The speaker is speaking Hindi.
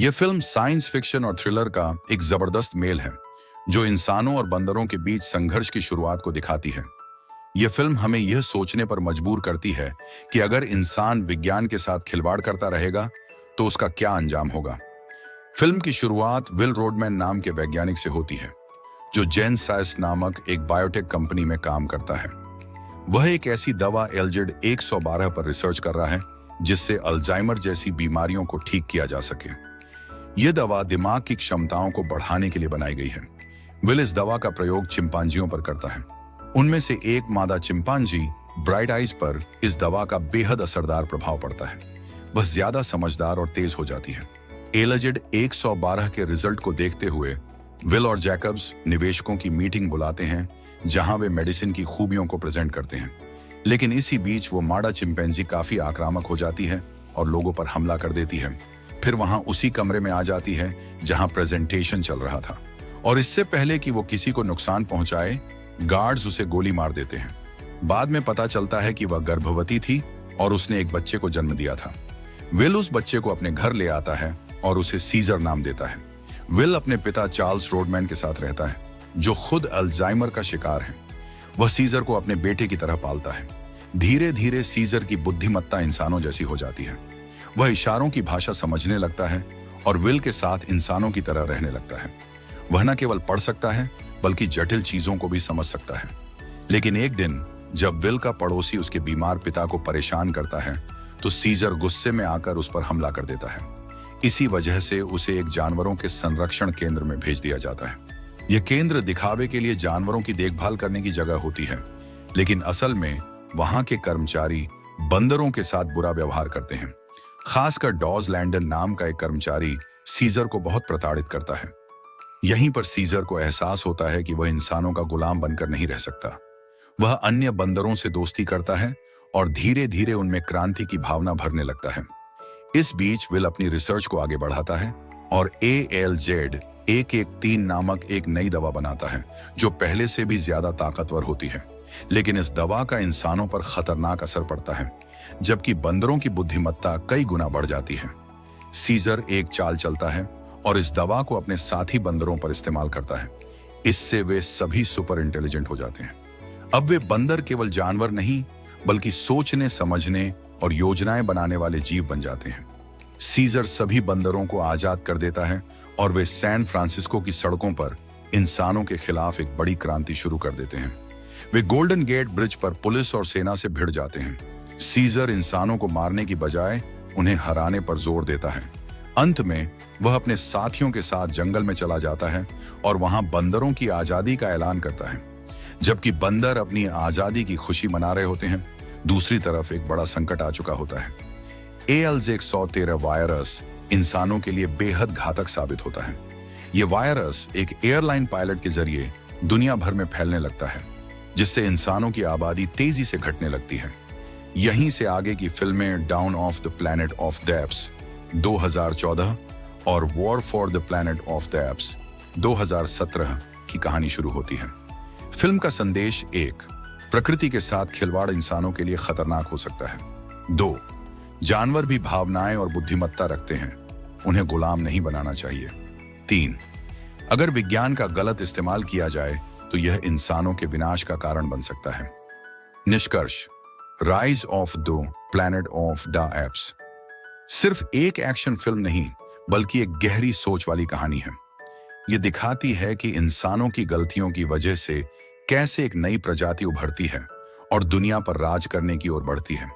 यह फिल्म साइंस फिक्शन और थ्रिलर का एक जबरदस्त मेल है जो इंसानों और बंदरों के बीच संघर्ष की शुरुआत को दिखाती है। यह फिल्म हमें यह सोचने पर मजबूर करती है कि अगर इंसान विज्ञान के साथ खिलवाड़ करता रहेगा तो उसका क्या अंजाम होगा। फिल्म की शुरुआत विल रोडमैन नाम के वैज्ञानिक से होती है जो जेनसाइस नामक एक बायोटेक कंपनी में काम करता है। वह एक ऐसी दवा एलजेड 112 पर रिसर्च कर रहा है जिससे अल्जाइमर जैसी बीमारियों को ठीक किया जा सके। यह दवा दिमाग की क्षमताओं को बढ़ाने के लिए बनाई गई है। विल इस दवा का प्रयोग चिंपांजियों पर करता है। उनमें से एक मादा चिंपांजी ब्राइट आइज पर इस दवा का बेहद असरदार प्रभाव पड़ता है। वह ज्यादा समझदार और तेज हो जाती है। एलजेड 112 के रिजल्ट को देखते हुए विल और जैकब्स निवेशकों की मीटिंग बुलाते हैं जहां वे मेडिसिन की खूबियों को प्रेजेंट करते हैं। लेकिन इसी बीच वो मादा चिंपैंजी काफी आक्रामक हो जाती है और लोगों पर हमला कर देती है। फिर वहां उसी कमरे में आ जाती है जहां प्रेजेंटेशन चल रहा था और इससे पहले कि वो किसी को नुकसान पहुंचाए गार्ड्स उसे गोली मार देते हैं। बाद में पता चलता है कि वह गर्भवती थी और उसने एक बच्चे को जन्म दिया था। विल उस बच्चे को अपने घर ले आता है और उसे सीजर नाम देता है। विल अपने पिता चार्ल्स रोडमैन के साथ रहता है जो खुद अल्जाइमर का शिकार है। वह सीजर को अपने बेटे की तरह पालता है। धीरे धीरे सीजर की बुद्धिमत्ता इंसानों जैसी हो जाती है। वह इशारों की भाषा समझने लगता है और विल के साथ इंसानों की तरह रहने लगता है। वह न केवल पढ़ सकता है बल्कि जटिल चीजों को भी समझ सकता है। लेकिन एक दिन जब विल का पड़ोसी उसके बीमार पिता को परेशान करता है तो सीजर गुस्से में आकर उस पर हमला कर देता है। इसी वजह से उसे एक जानवरों के संरक्षण केंद्र में भेज दिया जाता है। यह केंद्र दिखावे के लिए जानवरों की देखभाल करने की जगह होती है, लेकिन असल में वहां के कर्मचारी बंदरों के साथ बुरा व्यवहार करते हैं। खासकर डॉज लैंडन नाम का एक कर्मचारी सीजर को बहुत प्रताड़ित करता है। यहीं पर सीजर को एहसास होता है कि वह इंसानों का गुलाम बनकर नहीं रह सकता। वह अन्य बंदरों से दोस्ती करता है और धीरे धीरे उनमें क्रांति की भावना भरने लगता है। इस बीच विल अपनी रिसर्च को आगे बढ़ाता है और ALZ 113 नामक एक नई दवा बनाता है जो पहले से भी ज्यादा ताकतवर होती है। लेकिन इस दवा का इंसानों पर खतरनाक असर पड़ता है जबकि बंदरों की बुद्धिमत्ता कई गुना बढ़ जाती है। सीजर एक चाल चलता है और इस दवा को अपने साथी बंदरों पर इस्तेमाल करता है। इससे वे सभी सुपर इंटेलिजेंट हो जाते हैं। अब वे बंदर केवल जानवर नहीं बल्कि सोचने, समझने और योजनाएं बनाने वाले जीव बन जाते हैं। सीजर सभी बंदरों को आजाद कर देता है और वे सैन फ्रांसिस्को की सड़कों पर इंसानों के खिलाफ एक बड़ी क्रांति शुरू कर देते हैं। वे गोल्डन गेट ब्रिज पर पुलिस और सेना से भिड़ जाते हैं। सीजर इंसानों को मारने की बजाय उन्हें हराने पर जोर देता है। अंत में वह अपने साथियों के साथ जंगल में चला जाता है और वहां बंदरों की आजादी का ऐलान करता है। जबकि बंदर अपनी आजादी की खुशी मना रहे होते हैं, दूसरी तरफ एक बड़ा संकट आ चुका होता है। ALZ 113 वायरस इंसानों के लिए बेहद घातक साबित होता है। यह वायरस एक एयरलाइन पायलट के जरिए दुनिया भर में फैलने लगता है जिससे इंसानों की आबादी तेजी से घटने लगती है। यहीं से आगे की फिल्में down of the planet of the apps 2014 और war for the planet of the apps 2017 की कहानी शुरू होती है। फिल्म का संदेश 1, प्रकृति के साथ खिलवाड़ इंसानों के लिए खतरनाक हो सकता है। 2, जानवर भी भावनाएं और बुद्धिमत्ता रखते हैं, उन्हें गुलाम नहीं बनाना चाहिए। 3, अगर विज्ञान का गलत इस्तेमाल किया जाए तो यह इंसानों के विनाश का कारण बन सकता है। निष्कर्ष, rise of the planet of the apps सिर्फ एक एक्शन फिल्म नहीं बल्कि एक गहरी सोच वाली कहानी है। यह दिखाती है कि इंसानों की गलतियों की वजह से कैसे एक नई प्रजाति उभरती है और दुनिया पर राज करने की ओर बढ़ती है।